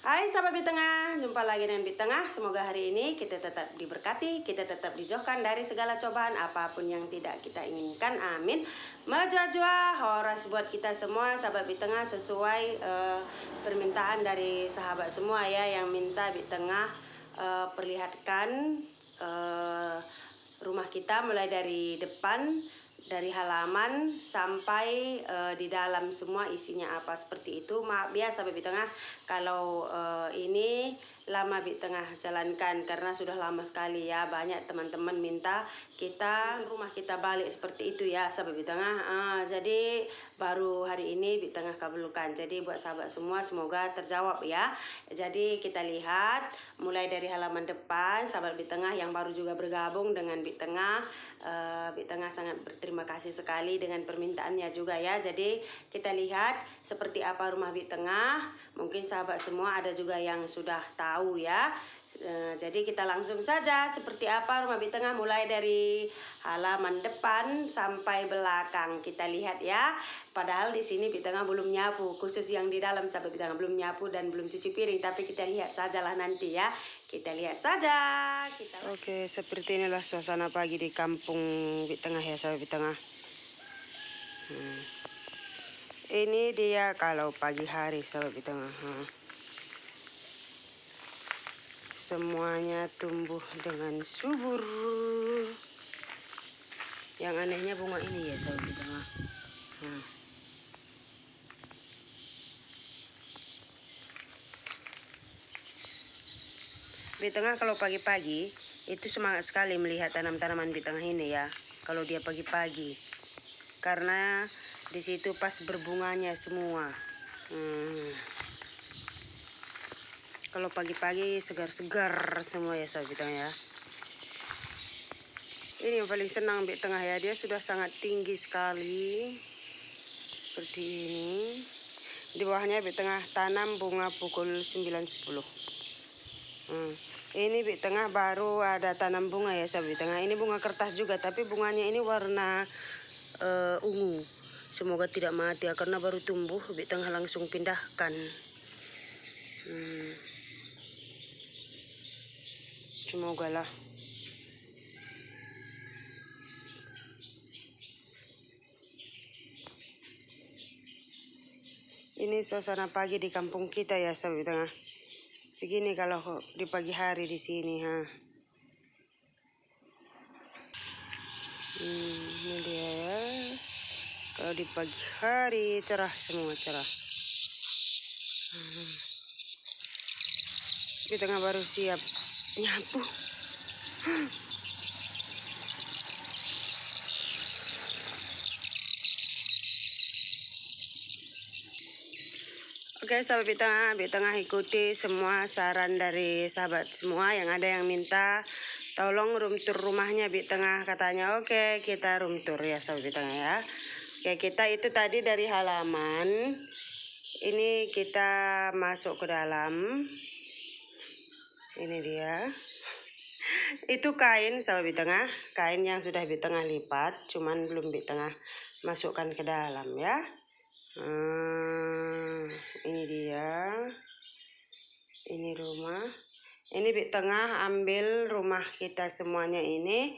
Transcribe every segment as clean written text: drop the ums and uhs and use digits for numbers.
Hai sahabat Bit Tengah, jumpa lagi dengan Bit Tengah. Semoga hari ini kita tetap diberkati, kita tetap dijauhkan dari segala cobaan apapun yang tidak kita inginkan. Amin. Majwa-jwa horas buat kita semua sahabat Bit Tengah sesuai permintaan dari sahabat semua ya yang minta Bit Tengah perlihatkan rumah kita mulai dari depan, dari halaman sampai di dalam semua isinya apa seperti itu. Maaf ya sahabat Bit Tengah kalau ini lama Bit Tengah jalankan karena sudah lama sekali ya. Banyak teman-teman minta kita rumah kita balik seperti itu ya sahabat Bit Tengah. Jadi baru hari ini Bit Tengah kabulkan. Jadi buat sahabat semua semoga terjawab ya. Jadi kita lihat mulai dari halaman depan sahabat Bit Tengah yang baru juga bergabung dengan Bit Tengah. Bit Tengah sangat berterima kasih sekali dengan permintaannya juga ya. Jadi kita lihat seperti apa rumah Bit Tengah. Mungkin sahabat semua ada juga yang sudah tahu ya. Jadi kita langsung saja seperti apa rumah Bit Tengah mulai dari halaman depan sampai belakang. Kita lihat ya. Padahal di sini Bit Tengah belum nyapu, khusus yang di dalam sahabat Bit Tengah belum nyapu dan belum cuci piring. Tapi kita lihat sajalah nanti ya. Kita lihat saja. Oke, seperti inilah suasana pagi di kampung Bit Tengah ya sahabat Bit Tengah. Ini dia kalau pagi hari sahabat Bit Tengah. Semuanya tumbuh dengan subur. Yang anehnya bunga ini ya sahabat Bit Tengah. Bit Tengah kalau pagi-pagi itu semangat sekali melihat tanam-tanaman Bit Tengah ini ya. Kalau dia pagi-pagi, karena di situ pas berbunganya semua. Kalau pagi-pagi segar-segar semua ya sahabat Bit Tengah ya. Ini yang paling senang Bit Tengah ya, dia sudah sangat tinggi sekali seperti ini. Di bawahnya Bit Tengah tanam bunga pukul 9.10. Ini Bit Tengah baru ada tanam bunga ya sahabat Bit Tengah. Ini bunga kertas juga tapi bunganya ini warna ungu. Semoga tidak mati ya, karena baru tumbuh. Bit Tengah langsung pindahkan. Semoga lah. Ini suasana pagi di kampung kita ya sahabat Bit Tengah. Begini kalau di pagi hari di sini ini dia ya. Kalau di pagi hari cerah semua, cerah. Bit Tengah baru siap nyapu. Oke sahabat Bit Tengah ikuti semua saran dari sahabat semua. Yang ada yang minta tolong room tour rumahnya Bit Tengah, katanya. Oke, kita room tour ya sahabat Bit Tengah ya. Oke, kita itu tadi dari halaman. Ini kita masuk ke dalam. Ini dia. Itu kain sahabat Bit Tengah, kain yang sudah Bit Tengah lipat, cuman belum Bit Tengah masukkan ke dalam ya. Ini dia. Ini rumah. Ini Bit Tengah ambil rumah kita semuanya ini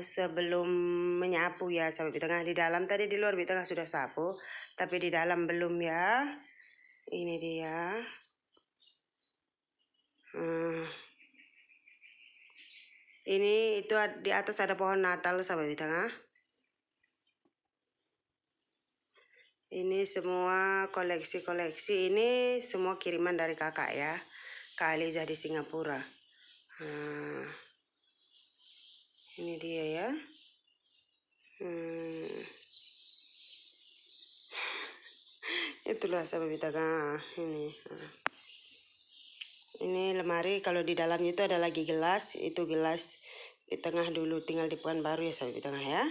sebelum menyapu ya sahabat Bit Tengah. Di dalam tadi, di luar Bit Tengah sudah sapu, tapi di dalam belum ya. Ini dia. Ini itu di atas ada pohon Natal sahabat Bit Tengah. Ini semua koleksi-koleksi, ini semua kiriman dari kakak ya, Kak Aliza di Singapura. Ini dia ya. Itulah sahabat Bit Tengah ini. Ini lemari, kalau di dalamnya itu ada lagi gelas, itu gelas Bit Tengah dulu tinggal di Pekanbaru ya sahabat Bit Tengah ya.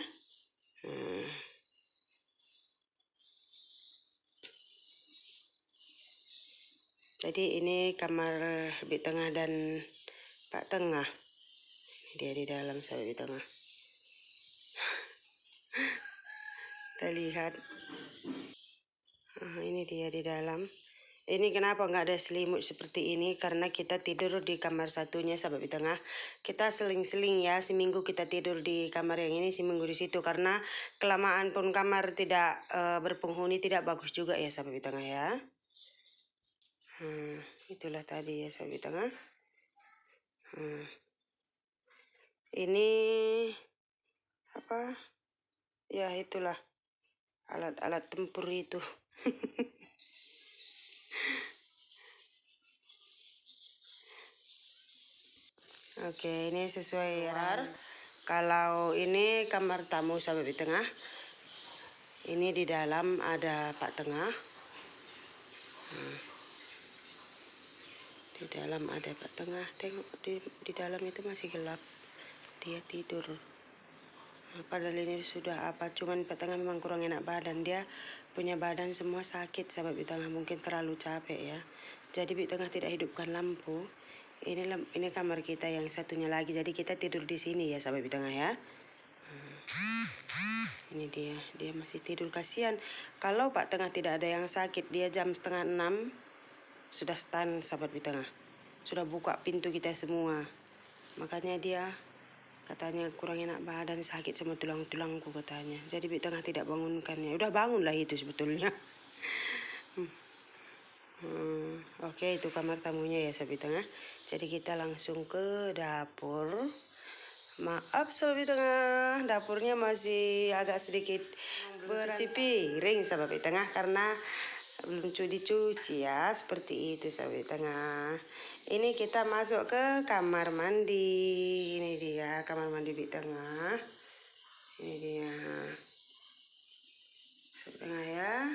Jadi ini kamar Bit Tengah dan Pak Tengah. Ini dia di dalam sahabat Bit Tengah. Kita lihat. Ini dia di dalam. Ini kenapa nggak ada selimut seperti ini? Karena kita tidur di kamar satunya, sahabat di tengah. Kita seling-seling ya, seminggu kita tidur di kamar yang ini, seminggu di situ. Karena kelamaan pun kamar tidak berpenghuni tidak bagus juga ya, sahabat di tengah ya. Itulah tadi ya, sahabat di tengah. Ini apa? Ya itulah alat-alat tempur itu. Oke, ini sesuai RR. Kalau ini kamar tamu sahabat di tengah. Ini di dalam ada Pak Tengah. Di dalam ada Pak Tengah. Tengok di dalam itu masih gelap. Dia tidur. Padahal ini sudah apa? Cuman Pak Tengah memang kurang enak badan. Dia punya badan semua sakit sahabat di tengah. Mungkin terlalu capek ya. Jadi di tengah tidak hidupkan lampu. Ini kamar kita yang satunya lagi. Jadi kita tidur di sini ya sahabat di tengah ya. Ini dia masih tidur, kasihan. Kalau Pak Tengah tidak ada yang sakit, dia jam 5:30 sudah stand sahabat di tengah. Sudah buka pintu kita semua. Makanya dia katanya kurang enak badan, sakit sama tulang-tulangku katanya. Jadi di tengah tidak bangunkannya. Udah bangunlah itu sebetulnya. Oke, itu kamar tamunya ya sahabat tengah. Jadi kita langsung ke dapur. Maaf sahabat tengah, dapurnya masih agak sedikit bercuci piring sahabat tengah karena belum dicuci ya, seperti itu sahabat tengah. Ini kita masuk ke kamar mandi. Ini dia kamar mandi di tengah. Ini dia sahabat tengah ya.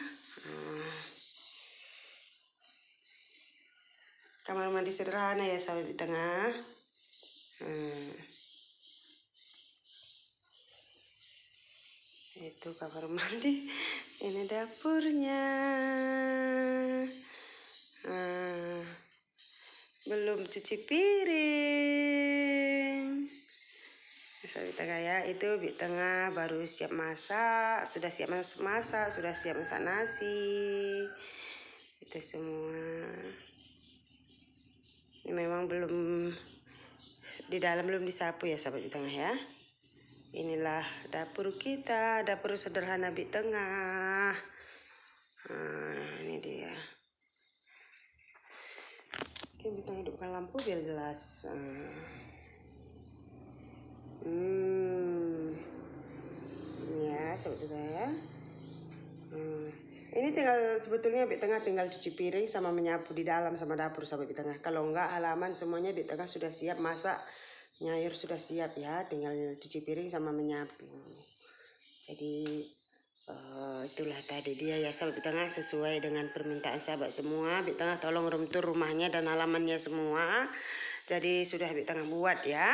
Kamar mandi sederhana ya sahabat di tengah. Itu kamar mandi. Ini dapurnya. Belum cuci piring. Sahabat tengah ya, itu di tengah baru siap masak, sudah siap masak, sudah siap masak nasi. Itu semua. Ini memang belum di dalam belum disapu ya sahabat di tengah ya. Inilah dapur kita, dapur sederhana di tengah. Ini dia. Oke, kita hidupkan lampu biar jelas. Ya, sahabat ya. Ini tinggal sebetulnya di tengah tinggal cuci piring sama menyapu di dalam sama dapur sahabat di tengah. Kalau enggak halaman semuanya di tengah sudah siap masak, nyayur sudah siap ya, tinggal cuci piring sama menyapu. Jadi itulah tadi dia ya sahabat di tengah, sesuai dengan permintaan sahabat semua. Di tengah tolong room tour rumahnya dan halamannya semua. Jadi sudah di tengah buat ya.